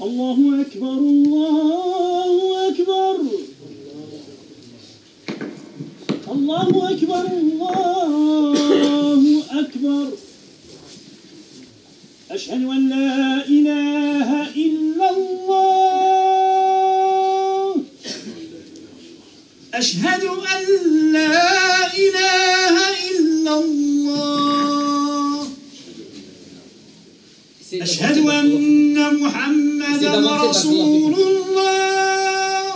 الله أكبر الله أكبر الله أكبر الله أكبر أشهد أن لا إله إلا الله أشهد أن لا إله إلا الله أشهد أن محمدا رسول الله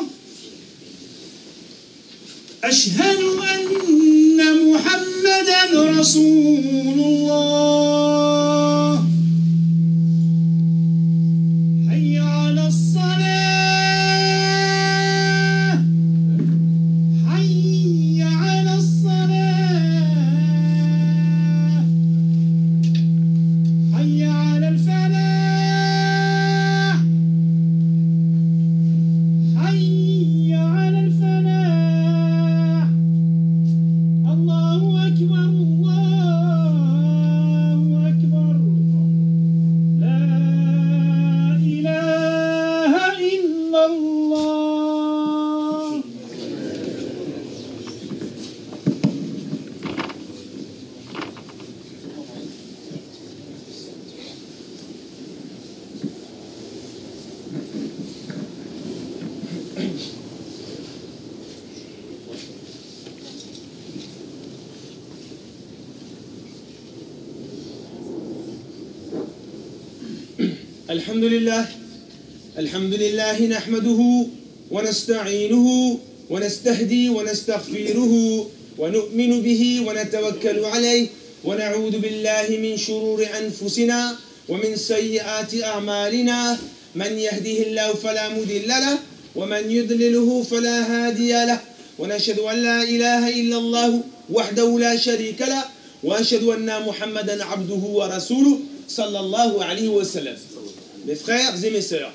أشهد أن محمدا رسول الله حي على الصلاة حي على الصلاة حي على الفلاح حي على الفلاح الله أكبر الله أكبر لا إله إلا الله الحمد لله نحمده ونستعينه ونستهدي ونستغفره ونؤمن به ونتوكل عليه ونعوذ بالله من شرور أنفسنا ومن سيئات أعمالنا من يهده الله فلا مضل له ومن يضلله فلا هادي له ونشهد أن لا إله إلا الله وحده لا شريك له وأشهد أن محمدا عبده ورسوله صلى الله عليه وسلم. Mes frères et mes sœurs,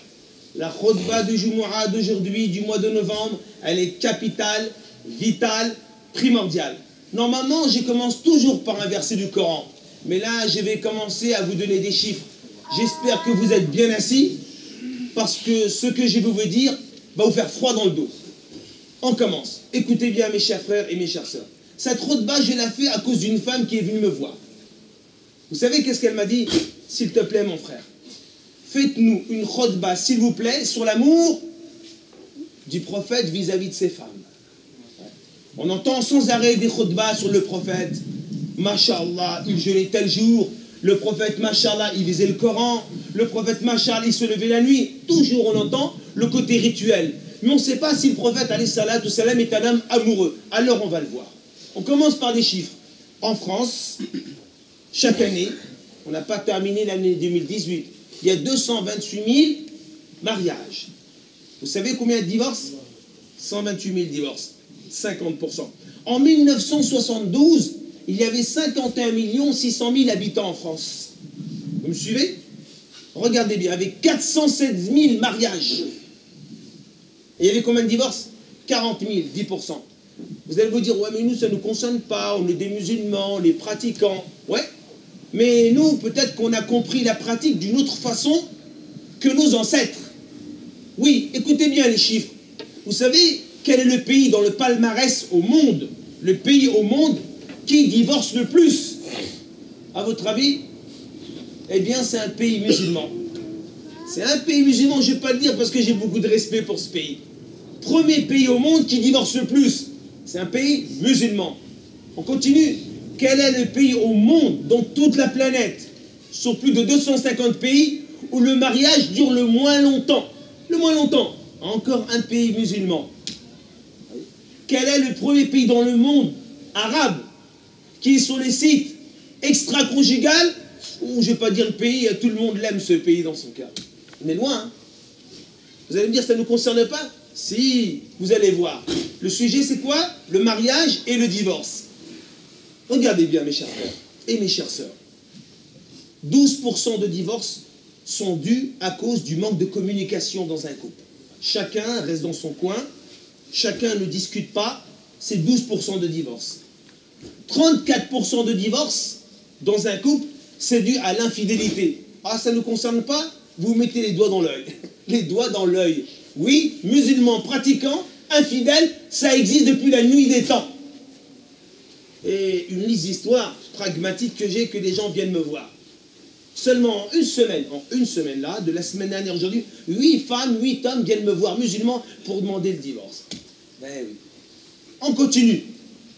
la khutbah du Jumu'ah d'aujourd'hui, du mois de novembre, elle est capitale, vitale, primordiale. Normalement, je commence toujours par un verset du Coran. Mais là, je vais commencer à vous donner des chiffres. J'espère que vous êtes bien assis, parce que ce que je vais vous dire va vous faire froid dans le dos. On commence. Écoutez bien, mes chers frères et mes chères sœurs. Cette khutbah, je l'ai fait à cause d'une femme qui est venue me voir. Vous savez qu'est-ce qu'elle m'a dit? S'il te plaît, mon frère, faites-nous une khutbah, s'il vous plaît, sur l'amour du prophète vis-à-vis de ses femmes. On entend sans arrêt des khutbahs sur le prophète. Masha'Allah, il jeûnait tel jour. Le prophète, Masha'Allah, il lisait le Coran. Le prophète, Masha'Allah, il se levait la nuit. Toujours on entend le côté rituel. Mais on ne sait pas si le prophète, alayhi salatu salam, est un homme amoureux. Alors on va le voir. On commence par des chiffres. En France, chaque année, on n'a pas terminé l'année 2018, il y a 228 000 mariages. Vous savez combien de divorces? 128 000 divorces, 50%. En 1972, il y avait 51 600 000 habitants en France. Vous me suivez? Regardez bien, avec 407 000 mariages. Et il y avait combien de divorces? 40 000, 10%. Vous allez vous dire, ouais, mais nous, ça ne nous concerne pas, on est des musulmans, les pratiquants. Ouais, mais nous, peut-être qu'on a compris la pratique d'une autre façon que nos ancêtres. Oui, écoutez bien les chiffres. Vous savez quel est le pays dans le palmarès au monde, le pays au monde qui divorce le plus? À votre avis? Eh bien, c'est un pays musulman. C'est un pays musulman, je ne vais pas le dire parce que j'ai beaucoup de respect pour ce pays. Premier pays au monde qui divorce le plus. C'est un pays musulman. On continue. Quel est le pays au monde, dans toute la planète, sur plus de 250 pays, où le mariage dure le moins longtemps? Le moins longtemps. Encore un pays musulman. Quel est le premier pays dans le monde arabe qui est sur les sites extra-conjugal? Ou je ne vais pas dire le pays, tout le monde l'aime ce pays dans son cœur. On est loin, hein? Vous allez me dire, ça ne nous concerne pas? Si, vous allez voir. Le sujet, c'est quoi? Le mariage et le divorce. Regardez bien, mes chers frères et mes chères sœurs. 12% de divorces sont dus à cause du manque de communication dans un couple. Chacun reste dans son coin, chacun ne discute pas, c'est 12% de divorces. 34% de divorces dans un couple, c'est dû à l'infidélité. Ah, ça ne concerne pas? Vous mettez les doigts dans l'œil. Les doigts dans l'œil. Oui, musulmans pratiquants, infidèles, ça existe depuis la nuit des temps. Et une liste d'histoires pragmatiques que j'ai, que des gens viennent me voir. Seulement en une semaine là, de la semaine dernière aujourd'hui, 8 femmes, 8 hommes viennent me voir, musulmans, pour demander le divorce. Ben oui. On continue.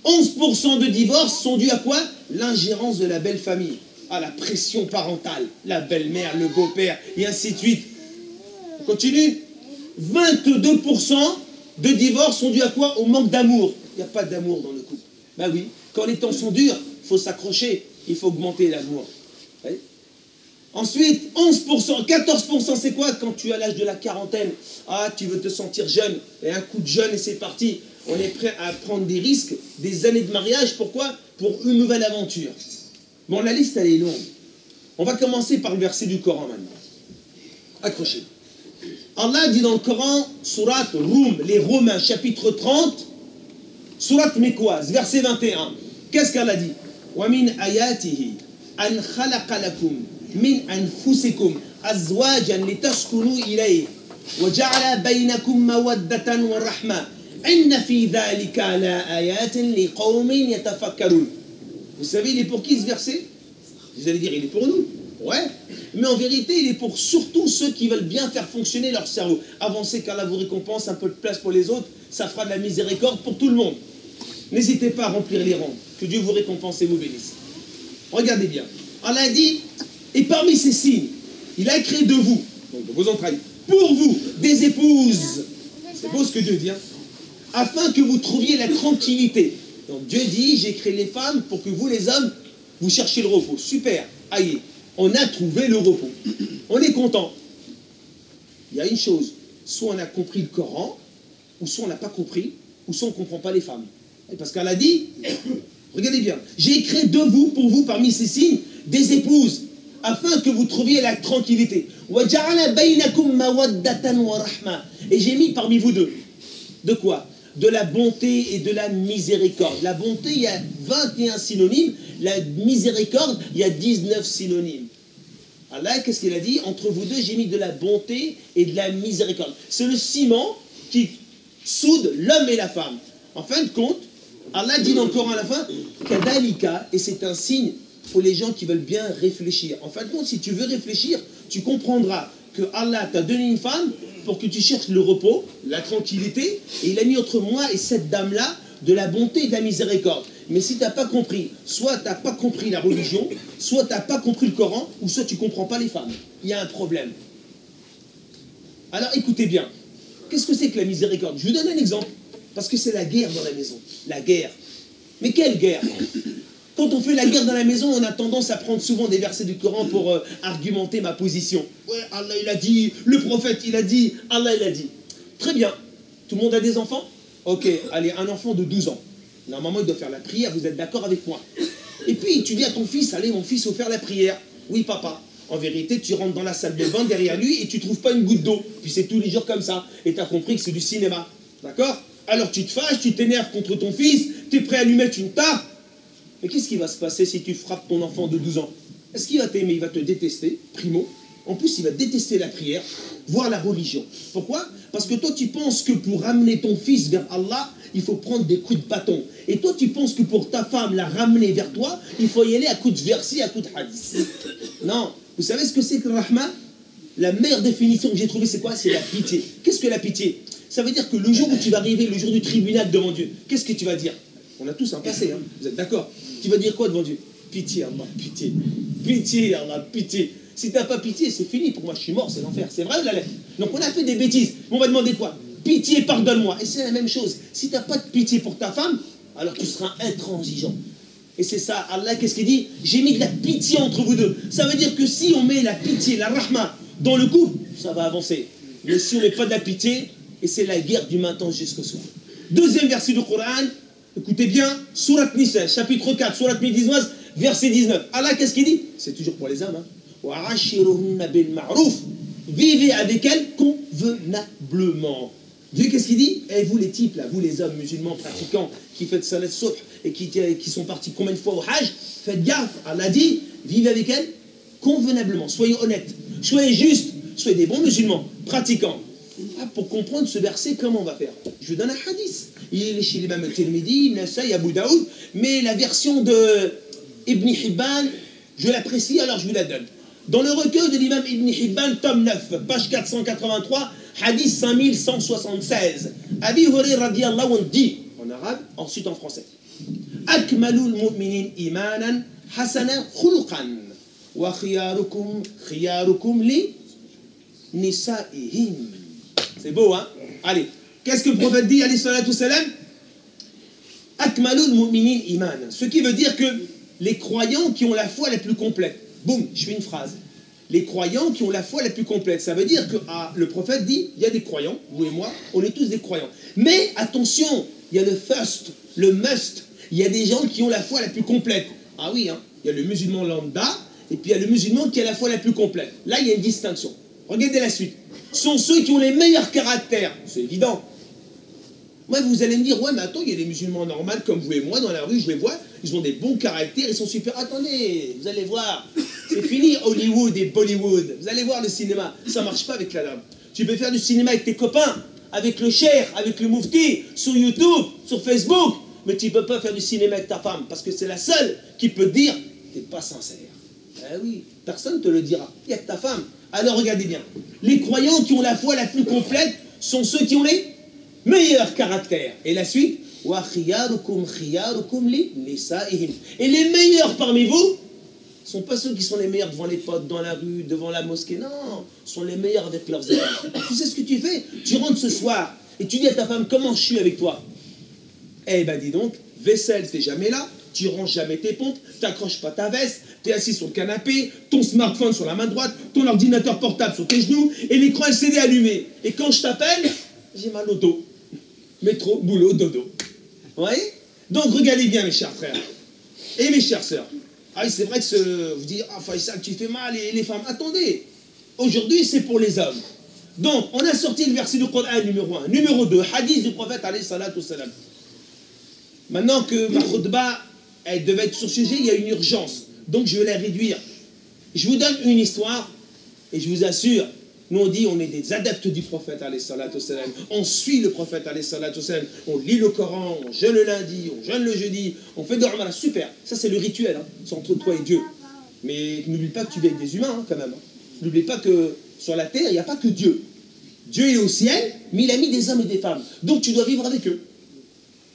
11% de divorces sont dus à quoi? L'ingérence de la belle famille, à la pression parentale, la belle-mère, le beau-père, et ainsi de suite. On continue. 22% de divorces sont dus à quoi? Au manque d'amour. Il n'y a pas d'amour dans le couple. Ben oui, quand les temps sont durs, il faut s'accrocher, il faut augmenter l'amour. Ensuite, 11%, 14%, c'est quoi quand tu as l'âge de la quarantaine? Ah, tu veux te sentir jeune, et un coup de jeune et c'est parti. On est prêt à prendre des risques, des années de mariage, pourquoi? Pour une nouvelle aventure. Bon, la liste, elle est longue. On va commencer par le verset du Coran maintenant. Accrochez. Allah dit dans le Coran, Surat Rum, les Romains, chapitre 30, Surat Mekwaz, verset 21. Qu'est-ce qu'Allah dit? Wa min ayatihi an khalaqa lakum min anfusikum azwajan litaskunu ilayhi wa ja'ala bainakum mawaddatan wa rahma inna fi dhalika la ayatin liqaumin yatafakkarun. Vous savez, il est pour qui ce verset? Vous allez dire, il est pour nous. Ouais, mais en vérité, il est pour surtout ceux qui veulent bien faire fonctionner leur cerveau. Avancez qu'Allah vous récompense, un peu de place pour les autres, ça fera de la miséricorde pour tout le monde. N'hésitez pas à remplir les rangs. Que Dieu vous récompense et vous bénisse. Regardez bien. Allah dit, et parmi ces signes, il a créé de vous, donc de vos entrailles, pour vous, des épouses. C'est beau ce que Dieu dit, hein, afin que vous trouviez la tranquillité. Donc Dieu dit, j'ai créé les femmes pour que vous, les hommes, vous cherchiez le repos. Super, aïe, on a trouvé le repos. On est content. Il y a une chose, soit on a compris le Coran, ou soit on n'a pas compris, ou soit on ne comprend pas les femmes. Et parce qu'elle a dit, regardez bien, j'ai créé de vous, pour vous, parmi ces signes, des épouses, afin que vous trouviez la tranquillité. Et j'ai mis parmi vous deux. De quoi? De la bonté et de la miséricorde. La bonté, il y a 21 synonymes. La miséricorde, il y a 19 synonymes. Allah, qu'est-ce qu'il a dit? Entre vous deux, j'ai mis de la bonté et de la miséricorde. C'est le ciment qui soude l'homme et la femme. En fin de compte, Allah dit dans le Coran à la fin, Kadalika, et c'est un signe pour les gens qui veulent bien réfléchir. En fin de compte, si tu veux réfléchir, tu comprendras que Allah t'a donné une femme pour que tu cherches le repos, la tranquillité, et il a mis entre moi et cette dame-là de la bonté et de la miséricorde. Mais si tu n'as pas compris, soit tu n'as pas compris la religion, soit tu n'as pas compris le Coran, ou soit tu ne comprends pas les femmes. Il y a un problème. Alors écoutez bien, qu'est-ce que c'est que la miséricorde? Je vous donne un exemple, parce que c'est la guerre dans la maison. La guerre. Mais quelle guerre? Quand on fait la guerre dans la maison, on a tendance à prendre souvent des versets du Coran pour argumenter ma position. Ouais, Allah il a dit, le prophète il a dit, Allah il a dit. Très bien. Tout le monde a des enfants? Ok, allez, un enfant de 12 ans. Normalement, il doit faire la prière, vous êtes d'accord avec moi? Et puis, tu dis à ton fils, allez, mon fils, il faut faire la prière. Oui, papa. En vérité, tu rentres dans la salle de bain derrière lui et tu ne trouves pas une goutte d'eau. Puis c'est tous les jours comme ça. Et tu as compris que c'est du cinéma. D'accord? Alors tu te fâches, tu t'énerves contre ton fils, tu es prêt à lui mettre une tarte. Mais qu'est-ce qui va se passer si tu frappes ton enfant de 12 ans? Est-ce qu'il va t'aimer? Il va te détester, primo. En plus, il va détester la prière, voire la religion. Pourquoi? Parce que toi, tu penses que pour ramener ton fils vers Allah, il faut prendre des coups de bâton. Et toi, tu penses que pour ta femme la ramener vers toi, il faut y aller à coups de verset, à coups de hadith. Non. Vous savez ce que c'est que le rahma? La meilleure définition que j'ai trouvée, c'est quoi? C'est la pitié. Qu'est-ce que la pitié? Ça veut dire que le jour où tu vas arriver, le jour du tribunal devant Dieu, qu'est-ce que tu vas dire? On a tous un passé, hein? Vous êtes d'accord? Tu vas dire quoi devant Dieu? Pitié, Allah, pitié. Pitié, Allah, pitié. Si tu n'as pas pitié, c'est fini. Pour moi, je suis mort, c'est l'enfer. C'est vrai ou la lettre? Donc on a fait des bêtises. On va demander quoi? Pitié, pardonne-moi. Et c'est la même chose. Si tu n'as pas de pitié pour ta femme, alors tu seras intransigeant. Et c'est ça, Allah, qu'est-ce qu'il dit? J'ai mis de la pitié entre vous deux. Ça veut dire que si on met la pitié, la rahma, dans le couple, ça va avancer. Mais si on ne met pas de la pitié, Et c'est la guerre du matin jusqu'au soir. Deuxième verset du Coran, écoutez bien, Surat Nisa, chapitre 4, Surat 1019, verset 19. Allah, qu'est-ce qu'il dit? C'est toujours pour les hommes. Vivez avec elles convenablement. Dieu, qu'est-ce qu'il dit? Et vous les types, là, vous les hommes musulmans pratiquants qui faites salat subh et qui sont partis combien de fois au Hajj, faites gaffe. Allah dit, vivez avec elles convenablement. Soyez honnêtes, soyez justes, soyez des bons musulmans pratiquants. Ah, pour comprendre ce verset, comment on va faire? Je vous donne un hadith. Il est chez l'imam al-Tirmidhi, Nasai, Abu Daoud, mais la version de Ibn Hibban, je l'apprécie, alors je vous la donne. Dans le recueil de l'imam Ibn Hibban, tome 9, page 483, hadith 5176, Abi Hurayra radiyallahu anhu dit, en arabe, ensuite en français, Akmalul mu'minin imanan hasana khuluqan wa khiyarukum li nisa'ihim. C'est beau, hein? Allez, qu'est-ce que le prophète dit, alayhi salatu salam? Akmalul mu'minin imanan. Ce qui veut dire que les croyants qui ont la foi la plus complète. Boum, je fais une phrase. Les croyants qui ont la foi la plus complète. Ça veut dire que le prophète dit, il y a des croyants, vous et moi, on est tous des croyants. Mais attention, il y a le first, le must. Il y a des gens qui ont la foi la plus complète. Ah oui, hein, il y a le musulman lambda, et puis il y a le musulman qui a la foi la plus complète. Là, il y a une distinction. Regardez la suite. Ce sont ceux qui ont les meilleurs caractères. C'est évident. Moi, vous allez me dire, ouais, mais attends, il y a des musulmans normaux comme vous et moi dans la rue, je les vois, ils ont des bons caractères, ils sont super. Attendez, vous allez voir, c'est fini Hollywood et Bollywood. Vous allez voir le cinéma, ça ne marche pas avec l'arabe. Tu peux faire du cinéma avec tes copains, avec le cheikh, avec le mufti, sur YouTube, sur Facebook, mais tu ne peux pas faire du cinéma avec ta femme, parce que c'est la seule qui peut te dire, tu n'es pas sincère. Eh oui, personne ne te le dira, il n'y a que ta femme. Alors regardez bien, les croyants qui ont la foi la plus complète sont ceux qui ont les meilleurs caractères. Et la suite, et les meilleurs parmi vous ne sont pas ceux qui sont les meilleurs devant les potes, dans la rue, devant la mosquée. Non, sont les meilleurs avec leurs amis. Tu sais ce que tu fais? Tu rentres ce soir et tu dis à ta femme, comment je suis avec toi? Eh ben dis donc, vaisselle, c'est jamais là. Tu ranges jamais tes pompes, tu n'accroches pas ta veste, tu es assis sur le canapé, ton smartphone sur la main droite, ton ordinateur portable sur tes genoux, et l'écran LCD allumé. Et quand je t'appelle, j'ai mal au dos. Métro, boulot, dodo. Vous voyez? Donc regardez bien mes chers frères et mes chères sœurs. Ah, c'est vrai que vous dites, ah Faisal, tu fais mal, et les femmes. Attendez, aujourd'hui c'est pour les hommes. Donc on a sorti le verset du Coran numéro 1. Numéro 2, hadith du prophète alayhi salatu salam. Maintenant que ma khutba, elle devait être sur ce sujet, il y a une urgence. Donc je vais la réduire. Je vous donne une histoire et je vous assure, nous on dit on est des adeptes du prophète alayhi salatu salam. On suit le prophète alayhi salatu salam. On lit le Coran, on jeûne le lundi, on jeûne le jeudi, on fait de Umrah. Super, ça c'est le rituel, hein. C'est entre toi et Dieu. Mais n'oublie pas que tu vis avec des humains, hein, quand même. N'oublie pas que sur la terre, il n'y a pas que Dieu. Dieu est au ciel, mais il a mis des hommes et des femmes. Donc tu dois vivre avec eux.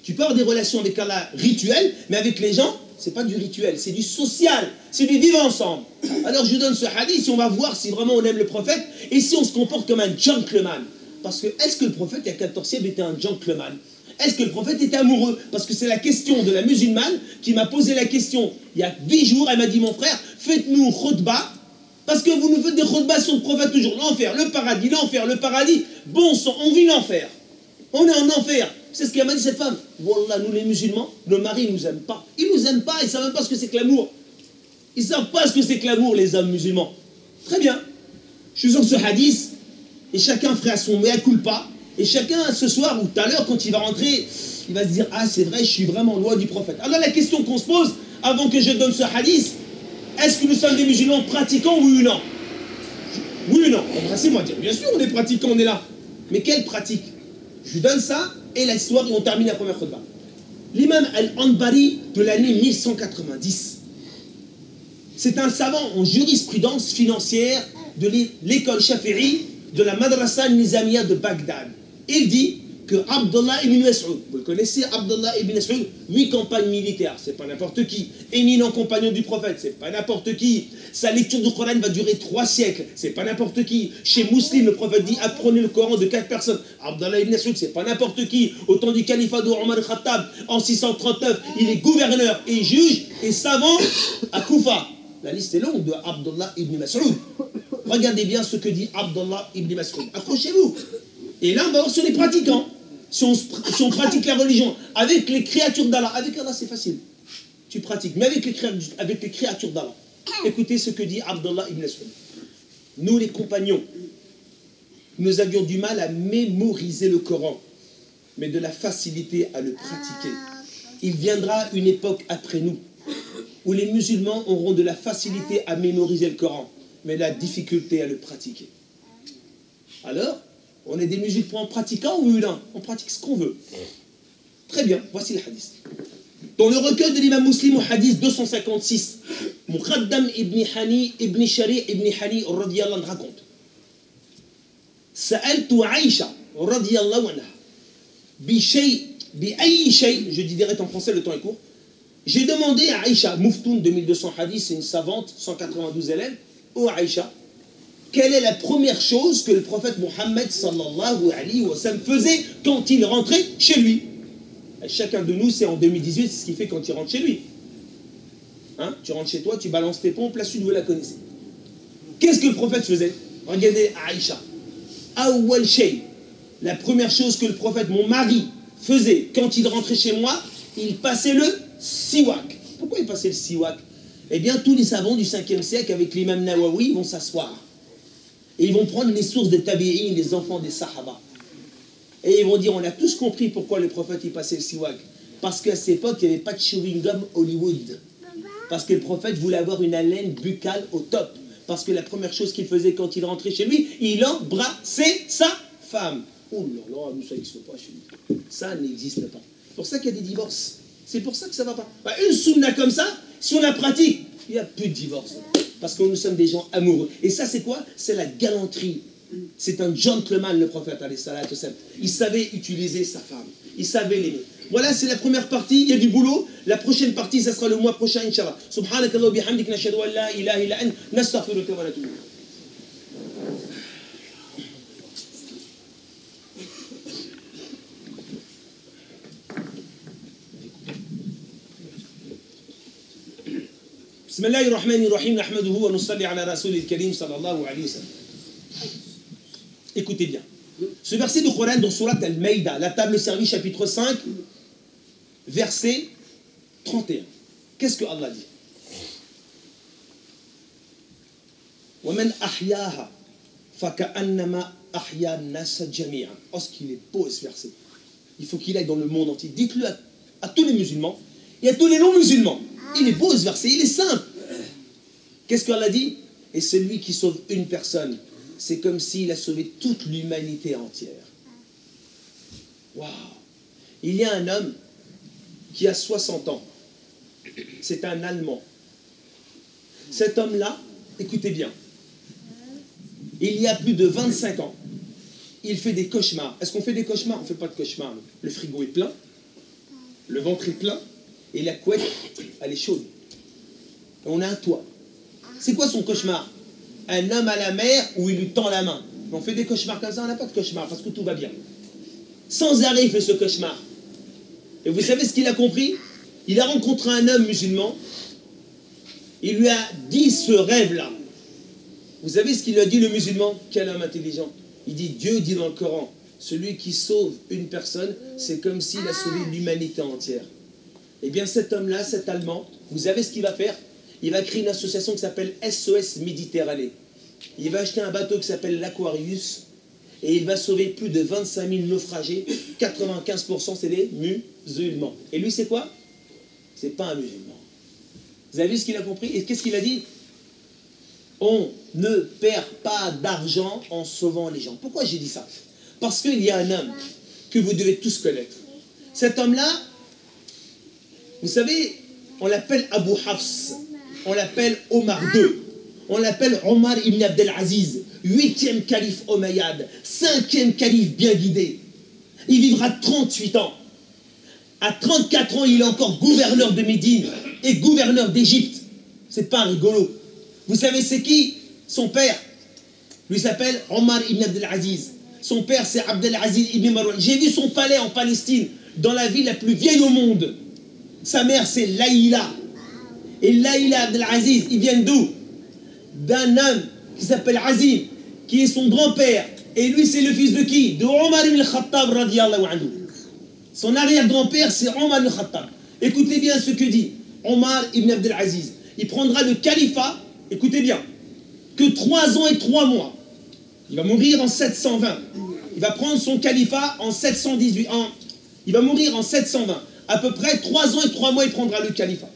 Tu peux avoir des relations avec Allah rituelles, mais avec les gens, c'est pas du rituel, c'est du social, c'est du vivre ensemble. Alors je vous donne ce hadith, on va voir si vraiment on aime le prophète, et si on se comporte comme un gentleman. Parce que, est-ce que le prophète, il y a 14 siècles, était un gentleman? Est-ce que le prophète était amoureux? Parce que c'est la question de la musulmane qui m'a posé la question il y a 10 jours, elle m'a dit, mon frère, faites-nous khutbah, parce que vous nous faites des khutbahs sur le prophète toujours, l'enfer, le paradis, bon sang, on vit l'enfer. On est en enfer. C'est ce qu'elle m'a dit cette femme. Wallah, nous les musulmans, nos maris ne nous aiment pas. Ils ne nous aiment pas, ils ne savent même pas ce que c'est que l'amour. Ils ne savent pas ce que c'est que l'amour, les hommes musulmans. Très bien. Je suis sur ce hadith, et chacun fera son mea culpa, et chacun ce soir ou tout à l'heure, quand il va rentrer, il va se dire, ah c'est vrai, je suis vraiment loin du prophète. Alors la question qu'on se pose, avant que je donne ce hadith, est-ce que nous sommes des musulmans pratiquants, oui ou non? Oui ou non? Embrassez-moi, dire, bien sûr on est pratiquants, on est là. Mais quelle pratique? Je vous donne ça, et l'histoire, et on termine la première khutbah. L'imam Al-Anbari de l'année 1190. C'est un savant en jurisprudence financière de l'école Shafi'i de la Madrasa Nizamiya de Bagdad. Il dit que Abdullah ibn Mas'ud, vous le connaissez, Abdullah ibn Mas'ud, 8 campagnes militaires, c'est pas n'importe qui. Éminent compagnon du prophète, c'est pas n'importe qui. Sa lecture du Coran va durer 3 siècles, c'est pas n'importe qui. Chez Muslim, le prophète dit apprenez le Coran de 4 personnes. Abdullah ibn Mas'ud, c'est pas n'importe qui. Au temps du califat de Omar al-Khattab, en 639, il est gouverneur et juge et savant à Koufa. La liste est longue de Abdullah ibn Mas'ud. Regardez bien ce que dit Abdullah ibn Mas'ud. Accrochez-vous. Et là, on va voir sur les pratiquants. Si on pratique la religion avec les créatures d'Allah, avec Allah, c'est facile. Tu pratiques, mais avec les créatures d'Allah. Écoutez ce que dit Abdullah ibn Aswad. Nous, les compagnons, nous avions du mal à mémoriser le Coran, mais de la facilité à le pratiquer. Il viendra une époque après nous, où les musulmans auront de la facilité à mémoriser le Coran, mais la difficulté à le pratiquer. Alors, on est des musulmans pratiquants ou non? On pratique ce qu'on veut. Très bien, voici le hadith. Dans le recueil de l'imam Muslim au hadith 256, Muqaddam ibn Shari' ibn Hani radiyallahu anhu raconte: Sa'altu Aïcha radiyallahu anha bi ayyi shay, je dis direct en français, le temps est court. J'ai demandé à Aïcha, Muftoun 2200 hadiths, c'est une savante, 192 élèves, ô Aïcha, quelle est la première chose que le prophète Mohammed sallallahu alayhi wa sallam faisait quand il rentrait chez lui? Chacun de nous, c'est en 2018, c'est ce qu'il fait quand il rentre chez lui. Hein? Tu rentres chez toi, tu balances tes pompes, la suite vous la connaissez. Qu'est-ce que le prophète faisait? Regardez Aïcha. Awwal shay, la première chose que le prophète, mon mari, faisait quand il rentrait chez moi, il passait le siwak. Pourquoi il passait le siwak? Eh bien, tous les savants du 5e siècle avec l'imam Nawawi vont s'asseoir. Et ils vont prendre les sources des tabi'in, les enfants des sahaba. Et ils vont dire, on a tous compris pourquoi le prophète il passait le siwak. Parce qu'à cette époque, il n'y avait pas de chewing gum Hollywood. Parce que le prophète voulait avoir une haleine buccale au top. Parce que la première chose qu'il faisait quand il rentrait chez lui, il embrassait sa femme. Oh là là, nous ça n'existe pas chez nous. Ça n'existe pas. C'est pour ça qu'il y a des divorces. C'est pour ça que ça ne va pas. Bah, une sunna comme ça, si on la pratique, il n'y a plus de divorce. Parce que nous sommes des gens amoureux. Et ça, c'est quoi? C'est la galanterie. C'est un gentleman, le prophète, alayhi salatu wassalam. Il savait utiliser sa femme. Il savait l'aimer. Voilà, c'est la première partie. Il y a du boulot. La prochaine partie, ça sera le mois prochain, Inch'Allah. Subhanakallah wa bihamdik, nashhadu an la ilaha illa ant, nastaghfiruka wa natubu. بسم الله الرحمن الرحيم نحمده ونصلي على رسول الكريم صلى الله عليه وسلم. Écoutez bien. Ce verset du Coran dans Surat Al-Maïda, la table service chapitre 5, verset 31. Qu'est-ce que Allah dit? وَمَنْ أَحْيَاهَا فَكَأَنَّمَا أَحْيَا النَّاسَ جَمِيعًا. Oh, ce qu'il est beau ce verset. Il faut qu'il aille dans le monde entier. Dites-le à tous les musulmans et à tous les non-musulmans. Il est beau ce verset, il est simple. Qu'est-ce qu'Allah dit? Et celui qui sauve une personne, c'est comme s'il a sauvé toute l'humanité entière. Waouh! Il y a un homme qui a 60 ans. C'est un Allemand. Cet homme-là, écoutez bien, il y a plus de 25 ans, il fait des cauchemars. Est-ce qu'on fait des cauchemars? On ne fait pas de cauchemars. Le frigo est plein, le ventre est plein, et la couette, elle est chaude. Et on a un toit. C'est quoi son cauchemar? Un homme à la mer où il lui tend la main. On fait des cauchemars comme ça, on n'a pas de cauchemar parce que tout va bien. Sans arrêt, il fait ce cauchemar. Et vous savez ce qu'il a compris? Il a rencontré un homme musulman. Il lui a dit ce rêve-là. Vous savez ce qu'il lui a dit, le musulman? Quel homme intelligent. Il dit, Dieu dit dans le Coran, celui qui sauve une personne, c'est comme s'il a sauvé l'humanité entière. Eh bien cet homme-là, cet Allemand, vous savez ce qu'il va faire? Il va créer une association qui s'appelle SOS Méditerranée. Il va acheter un bateau qui s'appelle l'Aquarius et il va sauver plus de 25 000 naufragés. 95% c'est des musulmans. Et lui c'est quoi? C'est pas un musulman. Vous avez vu ce qu'il a compris? Et qu'est-ce qu'il a dit? On ne perd pas d'argent en sauvant les gens. Pourquoi j'ai dit ça? Parce qu'il y a un homme que vous devez tous connaître. Cet homme-là, vous savez, on l'appelle Abu Hafs, on l'appelle Omar II, on l'appelle Omar ibn Abdelaziz, 8e calife Omeyyade, 5e calife bien guidé. Il vivra 38 ans. À 34 ans, il est encore gouverneur de Médine et gouverneur d'Égypte. C'est pas un rigolo. Vous savez c'est qui? Son père. Lui s'appelle Omar ibn Abdelaziz. Son père c'est Abdelaziz ibn Marwan. J'ai vu son palais en Palestine, dans la ville la plus vieille au monde. Sa mère, c'est Laïla. Et Laïla Abdelaziz, ils viennent d'où? D'un homme qui s'appelle Azim, qui est son grand-père, Et lui, c'est le fils de qui? De Omar ibn al-Khattab radiyallahu anhu. Son arrière-grand-père, c'est Omar ibn al-Khattab. Écoutez bien ce que dit Omar ibn Abdelaziz. Il prendra le califat, écoutez bien, que 3 ans et 3 mois. Il va mourir en 720. Il va prendre son califat en 718. Il va mourir en 720. À peu près 3 ans et 3 mois, il prendra le califat.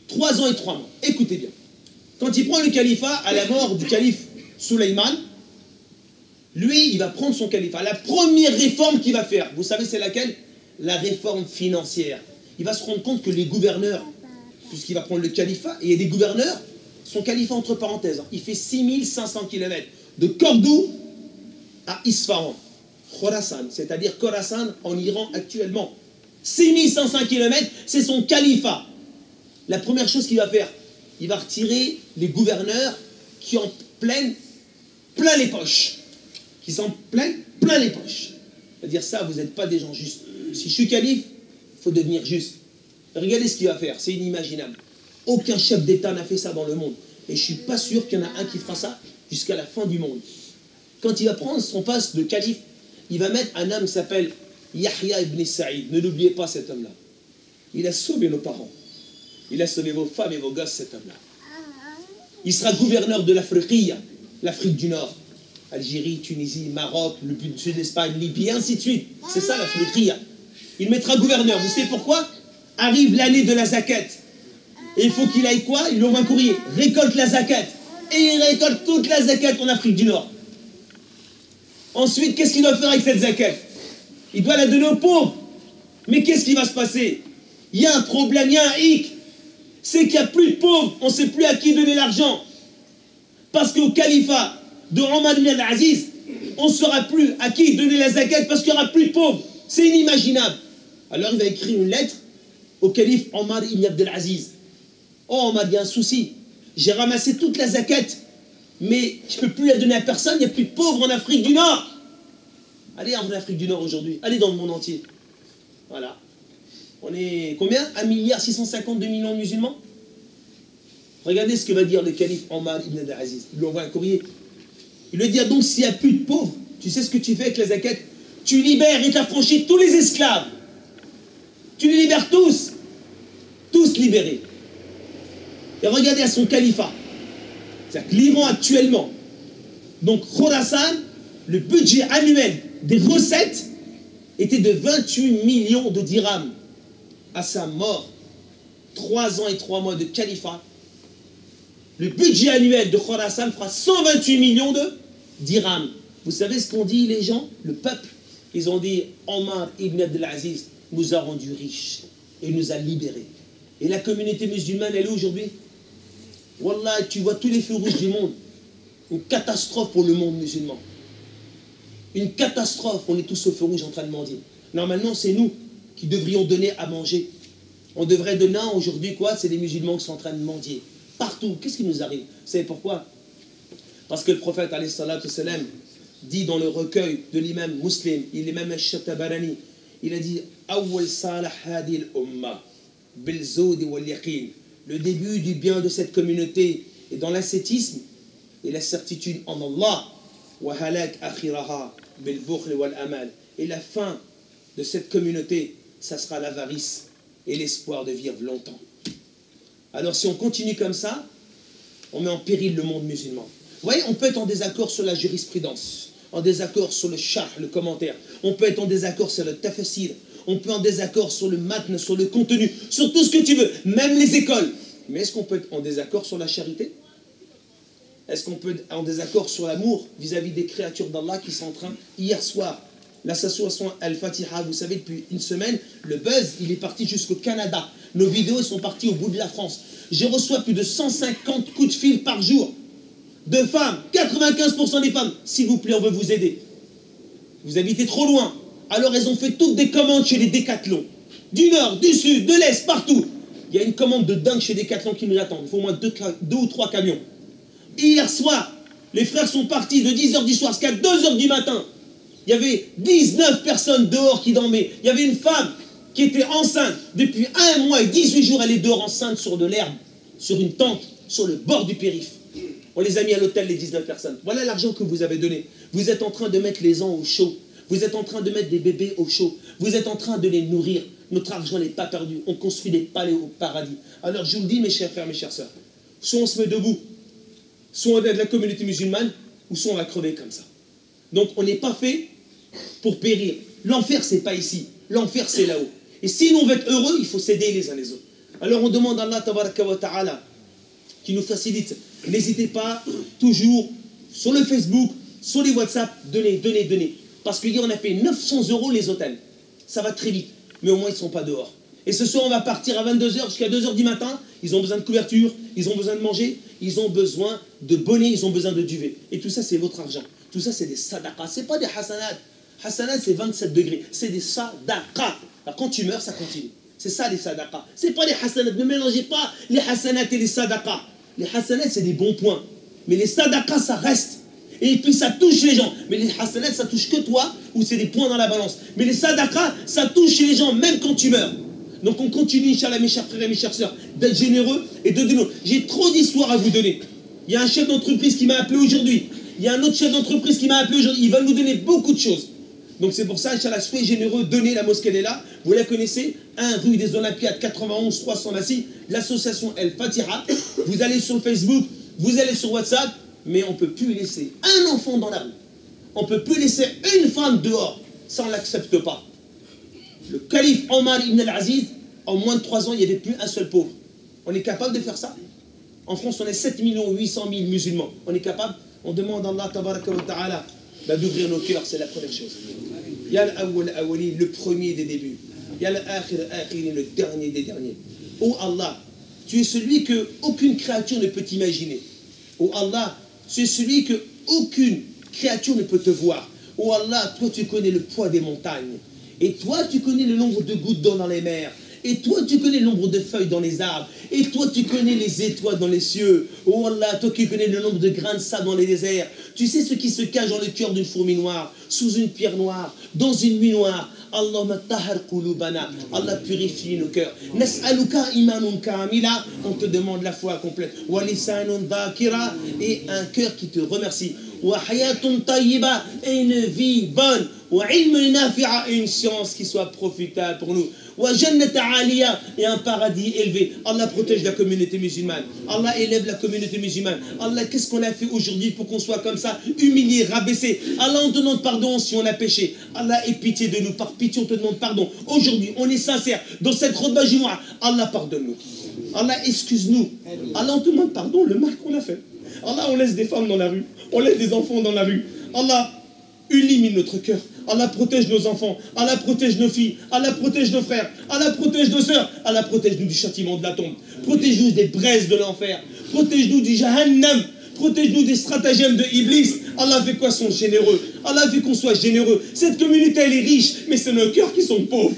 3 ans et 3 mois. Écoutez bien. Quand il prend le califat, à la mort du calife Sulayman, lui, il va prendre son califat. La première réforme qu'il va faire, vous savez c'est laquelle? La réforme financière. Il va se rendre compte que les gouverneurs, puisqu'il va prendre le califat, et il y a des gouverneurs, son califat entre parenthèses, il fait 6500 km de Cordoue à Isfahan, Khorasan, c'est-à-dire Khorasan en Iran actuellement. 6500 km, c'est son califat. La première chose qu'il va faire, il va retirer les gouverneurs qui en plein les poches. Qui s'en plein les poches. C'est-à-dire ça, vous n'êtes pas des gens justes. Si je suis calife, il faut devenir juste. Regardez ce qu'il va faire, c'est inimaginable. Aucun chef d'État n'a fait ça dans le monde. Et je ne suis pas sûr qu'il y en a un qui fera ça jusqu'à la fin du monde. Quand il va prendre son poste de calife, il va mettre un homme qui s'appelle Yahya ibn Saïd. Ne l'oubliez pas, cet homme-là. Il a sauvé nos parents. Il a sauvé vos femmes et vos gosses, cet homme-là. Il sera gouverneur de l'Afrique du Nord. Algérie, Tunisie, Maroc, le sud d'Espagne, Libye, et ainsi de suite. C'est ça l'Afrique. Il mettra gouverneur. Vous savez pourquoi? Arrive l'année de la zakat. Et il faut qu'il aille quoi? Il lui envoie un courrier. Récolte la zakat. Et il récolte toute la zakat en Afrique du Nord. Ensuite, qu'est-ce qu'il doit faire avec cette zakat? Il doit la donner aux pauvres. Mais qu'est-ce qui va se passer? Il y a un problème, il y a un hic. C'est qu'il n'y a plus de pauvres. On ne sait plus à qui donner l'argent. Parce qu'au califat de Omar ibn al-Aziz, on ne saura plus à qui donner la zakat parce qu'il n'y aura plus de pauvres. C'est inimaginable. Alors il va écrire une lettre au calife Omar ibn Abdelaziz. Oh Omar, il y a un souci. J'ai ramassé toute la zakat, mais je ne peux plus la donner à personne. Il n'y a plus de pauvres en Afrique du Nord. Allez en Afrique du Nord aujourd'hui. Allez dans le monde entier. Voilà. On est combien? 1,652 milliard de musulmans. Regardez ce que va dire le calife Omar ibn Abdelaziz. Il lui envoie un courrier. Il lui dit donc s'il n'y a plus de pauvres, tu sais ce que tu fais avec la zakat? Tu libères et t'affranchis tous les esclaves. Tu les libères tous. Tous libérés. Et regardez à son califat. C'est-à-dire que l'Iran actuellement, donc Khorasan, le budget annuel des recettes était de 28 millions de dirhams. À sa mort, 3 ans et 3 mois de califat, le budget annuel de Khorasan fera 128 millions de dirhams. Vous savez ce qu'ont dit les gens? Le peuple. Ils ont dit Omar ibn Abdelaziz nous a rendus riches et nous a libérés. Et la communauté musulmane, elle est aujourd'hui. Wallah, tu vois tous les feux rouges du monde. Une catastrophe pour le monde musulman. Une catastrophe. On est tous au feu rouge en train de mendier. Normalement, c'est nous qui devrions donner à manger. On devrait donner aujourd'hui quoi? C'est les musulmans qui sont en train de mendier. Partout. Qu'est-ce qui nous arrive? Vous savez pourquoi? Parce que le prophète alayhi salatu wassalam dit dans le recueil de l'imam Muslim, l'imam al-Shatabarani, il a dit Awwal salah hadil umma bil zoudi wal yaqin. Le début du bien de cette communauté est dans l'ascétisme et la certitude en Allah. Wa halak akhiraha bil bukhl wal amal. Et la fin de cette communauté, ça sera l'avarice et l'espoir de vivre longtemps. Alors si on continue comme ça, on met en péril le monde musulman. Vous voyez, on peut être en désaccord sur la jurisprudence, en désaccord sur le charh, le commentaire. On peut être en désaccord sur le tafsir. On peut être en désaccord sur le matn, sur le contenu, sur tout ce que tu veux, même les écoles. Mais est-ce qu'on peut être en désaccord sur la charité? Est-ce qu'on peut être en désaccord sur l'amour vis-à-vis des créatures d'Allah qui sont en train, hier soir, l'association Al-Fatiha, vous savez, depuis une semaine, le buzz, il est parti jusqu'au Canada. Nos vidéos sont parties au bout de la France. Je reçois plus de 150 coups de fil par jour de femmes, 95% des femmes. S'il vous plaît, on veut vous aider. Vous habitez trop loin. Alors elles ont fait toutes des commandes chez les Décathlon. Du nord, du sud, de l'est, partout. Il y a une commande de dingue chez Décathlon qui nous attend. Il faut au moins 2 ou 3 camions. Hier soir, les frères sont partis de 10h du soir jusqu'à 2h du matin. Il y avait 19 personnes dehors qui dormaient. Il y avait une femme qui était enceinte. Depuis 1 mois et 18 jours, elle est dehors enceinte sur de l'herbe, sur une tente, sur le bord du périph'. On les a mis à l'hôtel, les 19 personnes. Voilà l'argent que vous avez donné. Vous êtes en train de mettre les gens au chaud. Vous êtes en train de mettre des bébés au chaud. Vous êtes en train de les nourrir. Notre argent n'est pas perdu. On construit des palais au paradis. Alors je vous le dis, mes chers frères, mes chères sœurs, soit on se met debout, soit on aide la communauté musulmane, ou soit on va crever comme ça. Donc on n'est pas fait pour périr. L'enfer, c'est pas ici. L'enfer, c'est là-haut. Et si l'on veut être heureux, il faut s'aider les uns les autres. Alors on demande à Allah tabaraka wa ta'ala qui nous facilite. N'hésitez pas, toujours, sur le Facebook, sur les WhatsApp, donnez. Parce qu'hier, on a payé 900 € les hôtels. Ça va très vite, mais au moins, ils ne sont pas dehors. Et ce soir, on va partir à 22 h jusqu'à 2 h du matin. Ils ont besoin de couverture, ils ont besoin de manger, ils ont besoin de bonnets, ils ont besoin de duvet. Et tout ça, c'est votre argent. Tout ça, c'est des sadaqas. Ce n'est pas des hasanat. Hasanat, c'est 27 degrés. C'est des sadaqas. Alors, quand tu meurs, ça continue. C'est ça, les sadaqas. Ce n'est pas les hasanat. Ne mélangez pas les hasanat et les sadaqas. Les hasanat, c'est des bons points. Mais les sadaqas, ça reste. Et puis ça touche les gens. Mais les hasanat, ça touche que toi, ou c'est des points dans la balance. Mais les sadaqas, ça touche les gens, même quand tu meurs. Donc on continue, Inch'Allah, mes chers frères et mes chères sœurs, d'être généreux et de donner. J'ai trop d'histoires à vous donner. Il y a un chef d'entreprise qui m'a appelé aujourd'hui. Il y a un autre chef d'entreprise qui m'a appelé aujourd'hui. Il va nous donner beaucoup de choses. Donc c'est pour ça, Inch'Allah, soyez généreux, donnez. La mosquée, elle est là. Vous la connaissez, 1 rue des Olympiades, 91 300 Massy, l'association El Fatiha. Vous allez sur Facebook, vous allez sur WhatsApp, mais on ne peut plus laisser un enfant dans la rue. On ne peut plus laisser une femme dehors. Ça, on ne l'accepte pas. Le calife Omar ibn al-Aziz, en moins de 3 ans, il n'y avait plus un seul pauvre. On est capable de faire ça? En France, on est 7 800 000 musulmans. On est capable? On demande à Allah tabaraka wa ta'ala d'ouvrir nos cœurs, c'est la première chose. Il y a l'awwal awwali, le premier des débuts. Il y a l'akhir akhiri, le dernier des derniers. Oh Allah, tu es celui que aucune créature ne peut imaginer. Oh Allah, tu es celui que aucune créature ne peut te voir. Oh Allah, toi tu connais le poids des montagnes. Et toi tu connais le nombre de gouttes d'eau dans les mers. Et toi tu connais le nombre de feuilles dans les arbres. Et toi tu connais les étoiles dans les cieux. Oh Allah, toi qui connais le nombre de grains de sable dans les déserts. Tu sais ce qui se cache dans le cœur d'une fourmi noire, sous une pierre noire, dans une nuit noire. Allahumma tahar qulubana. Allah purifie nos cœurs. Nas'aluka imanun kamila. On te demande la foi complète. Wa lisanun dhakira. Et un cœur qui te remercie. Wa hayatun tayyiba. Et une vie bonne. Wa ilmun nafi'a. Et une science qui soit profitable pour nous. Wa jannata aliya. Et un paradis élevé. Allah protège la communauté musulmane. Allah élève la communauté musulmane. Allah, qu'est-ce qu'on a fait aujourd'hui pour qu'on soit comme ça, humilié, rabaissé? Allah, on te demande pardon si on a péché. Allah, aie pitié de nous. Par pitié, on te demande pardon. Aujourd'hui, on est sincère. Dans cette khutbah Jumu'ah, Allah, pardonne-nous. Allah, excuse-nous. Allah, on te demande pardon, le mal qu'on a fait. Allah, on laisse des femmes dans la rue. On laisse des enfants dans la rue. Allah, illumine notre cœur. Allah protège nos enfants. Allah protège nos filles. Allah protège nos frères. Allah protège nos sœurs. Allah protège-nous du châtiment de la tombe. Protège-nous des braises de l'enfer. Protège-nous du Jahannam. Protège-nous des stratagèmes de Iblis. Allah fait quoi sont généreux. Allah fait qu'on soit généreux. Cette communauté, elle est riche, mais c'est nos cœurs qui sont pauvres.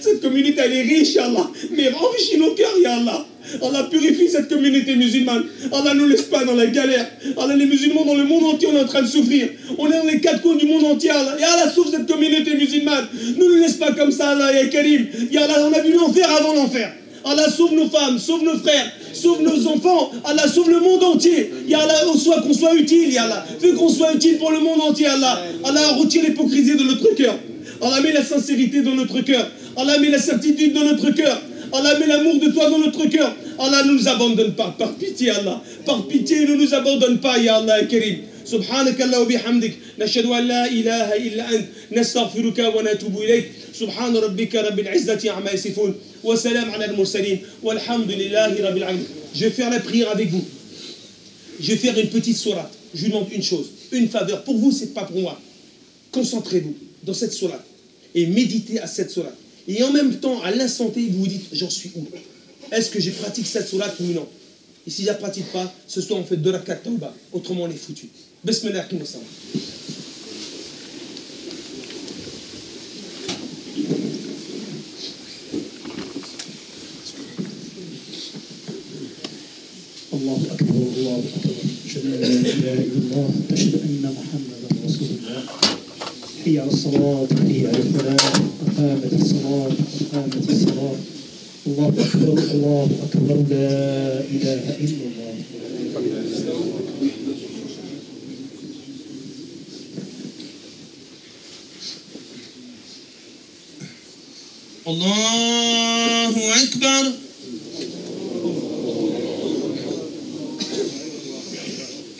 Cette communauté, elle est riche, Ya Allah, mais enrichis nos cœurs, Ya Allah. Allah purifie cette communauté musulmane. Allah ne nous laisse pas dans la galère. Allah, les musulmans dans le monde entier, on est en train de souffrir. On est dans les 4 coins du monde entier, Allah. Ya Allah, sauve cette communauté musulmane. Ne nous laisse pas comme ça, Allah, Ya Karim. Ya Allah, on a vu l'enfer avant l'enfer. Allah, sauve nos femmes, sauve nos frères, sauve nos enfants. Allah, sauve le monde entier. Ya Allah, qu'on soit utile, Ya Allah. Fais qu'on soit utile pour le monde entier, Allah. Allah, retire l'hypocrisie de notre cœur. Allah, met la sincérité dans notre cœur. Allah, met la certitude dans notre cœur. Allah, met l'amour de toi dans notre cœur. Allah, ne nous abandonne pas. Par pitié, Allah. Par pitié, ne nous abandonne pas, Ya Allah, Karim. سبحانك الله وبحمدك نشهد أن لا إله إلا أنت نستغفرك ونتوب إليك سبحان ربك رب العزة عما يصفون وسلام على المرسلين والحمد لله رب العالمين. Je vais faire la prière avec vous. Je vais faire une petite sourate. Je vous demande une chose, une faveur. Pour vous, c'est pas pour moi. Concentrez-vous dans cette sourate et méditez à cette sourate. Et en même temps, à l'instant T, vous vous dites, j'en suis où? Est-ce que je pratique cette sourate ou non? Et si je ne la pratique pas, ce soir on fait 2 rakat tawba. Autrement on est foutu. Bismillah ar-Rahman ar-Rahim. الله أكبر الله أكبر أشهد أن لا إله إلا الله أشهد أن محمدا رسول الله حي على الصلاة حي على الفلاح قامت الصلاة قامت الصلاة الله أكبر لا إله إلا الله الله أكبر.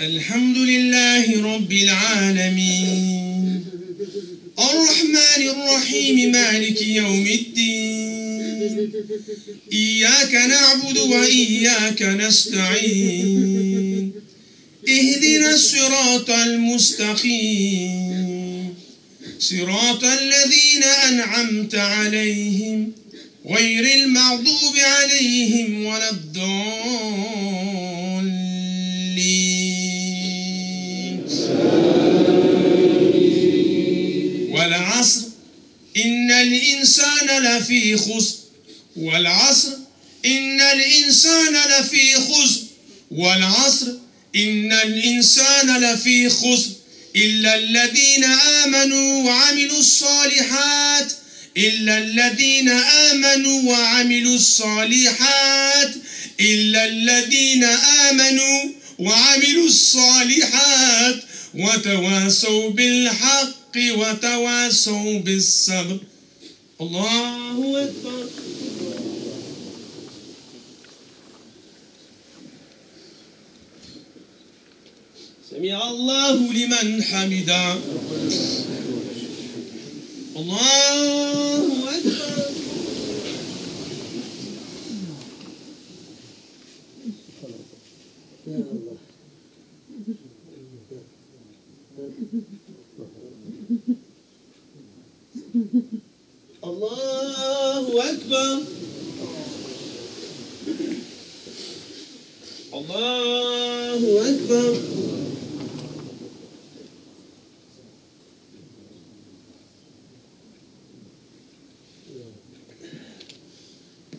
الحمد لله رب العالمين الرحمن الرحيم مالك يوم الدين إياك نعبد وإياك نستعين اهدنا الصراط المستقيم صراط الذين أنعمت عليهم غير المغضوب عليهم ولا الضالين. والعصر إن الإنسان لفي خسر والعصر إن الإنسان لفي خسر والعصر إن الإنسان لفي خسر إلا الذين آمنوا وعملوا الصالحات إلا الذين آمنوا وعملوا الصالحات إلا الذين آمنوا وعملوا الصالحات وتواصوا بالحق وتواصوا بالصبر. الله أكبر. سمع الله لمن حمده. الله أكبر. الله أكبر. الله أكبر.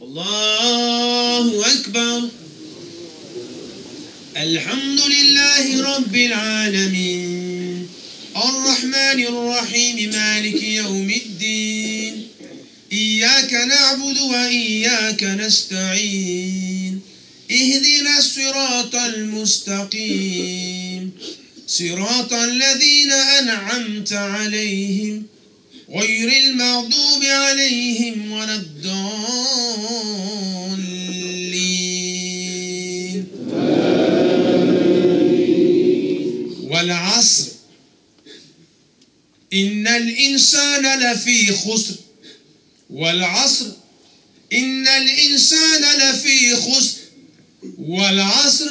الله أكبر. الحمد لله رب العالمين الرحمن الرحيم مالك يوم الدين إياك نعبد وإياك نستعين اهدنا الصراط المستقيم صراط الذين أنعمت عليهم غير المغضوب عليهم ولا الضالين. والعصر إن الإنسان لفي خسر والعصر إن الإنسان لفي خسر والعصر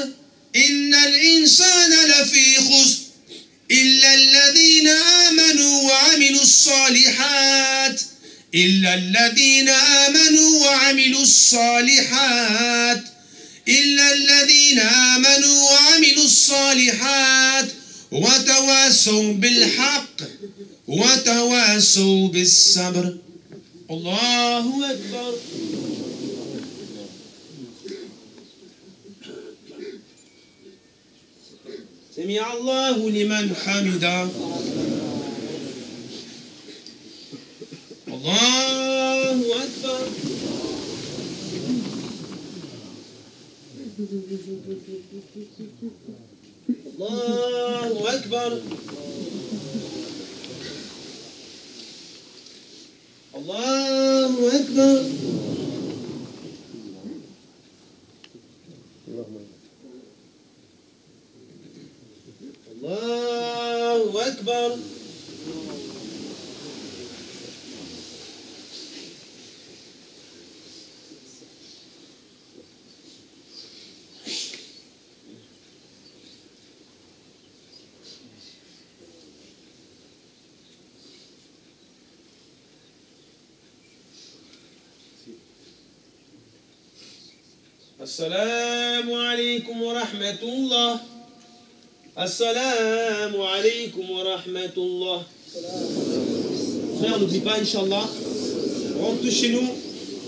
إن الإنسان لفي خسر إلا الذين آمنوا وعملوا الصالحات إلا الذين آمنوا وعملوا الصالحات إلا الذين آمنوا وعملوا الصالحات وتواصوا بالحق وتواصوا بالصبر. الله أكبر. سمع الله لمن حمده. الله أكبر. الله أكبر. الله أكبر. الله أكبر. السلام عليكم ورحمة الله. السلام عليكم ورحمة الله. Frère, n'oublie pas, Inch'Allah, on rentre tous chez nous,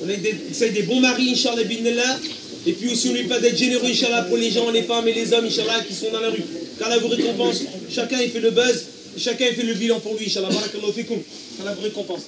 on essaie des bons maris, Inch'Allah, binillah, et puis aussi on n'oublie pas d'être généreux, Inch'Allah, pour les gens, les femmes et les hommes, Inch'Allah, qui sont dans la rue. Qu'Allah vous récompense, chacun il fait le buzz, chacun il fait le bilan pour lui, Inch'Allah, barakallahu fikum, qu'Allah vous récompense.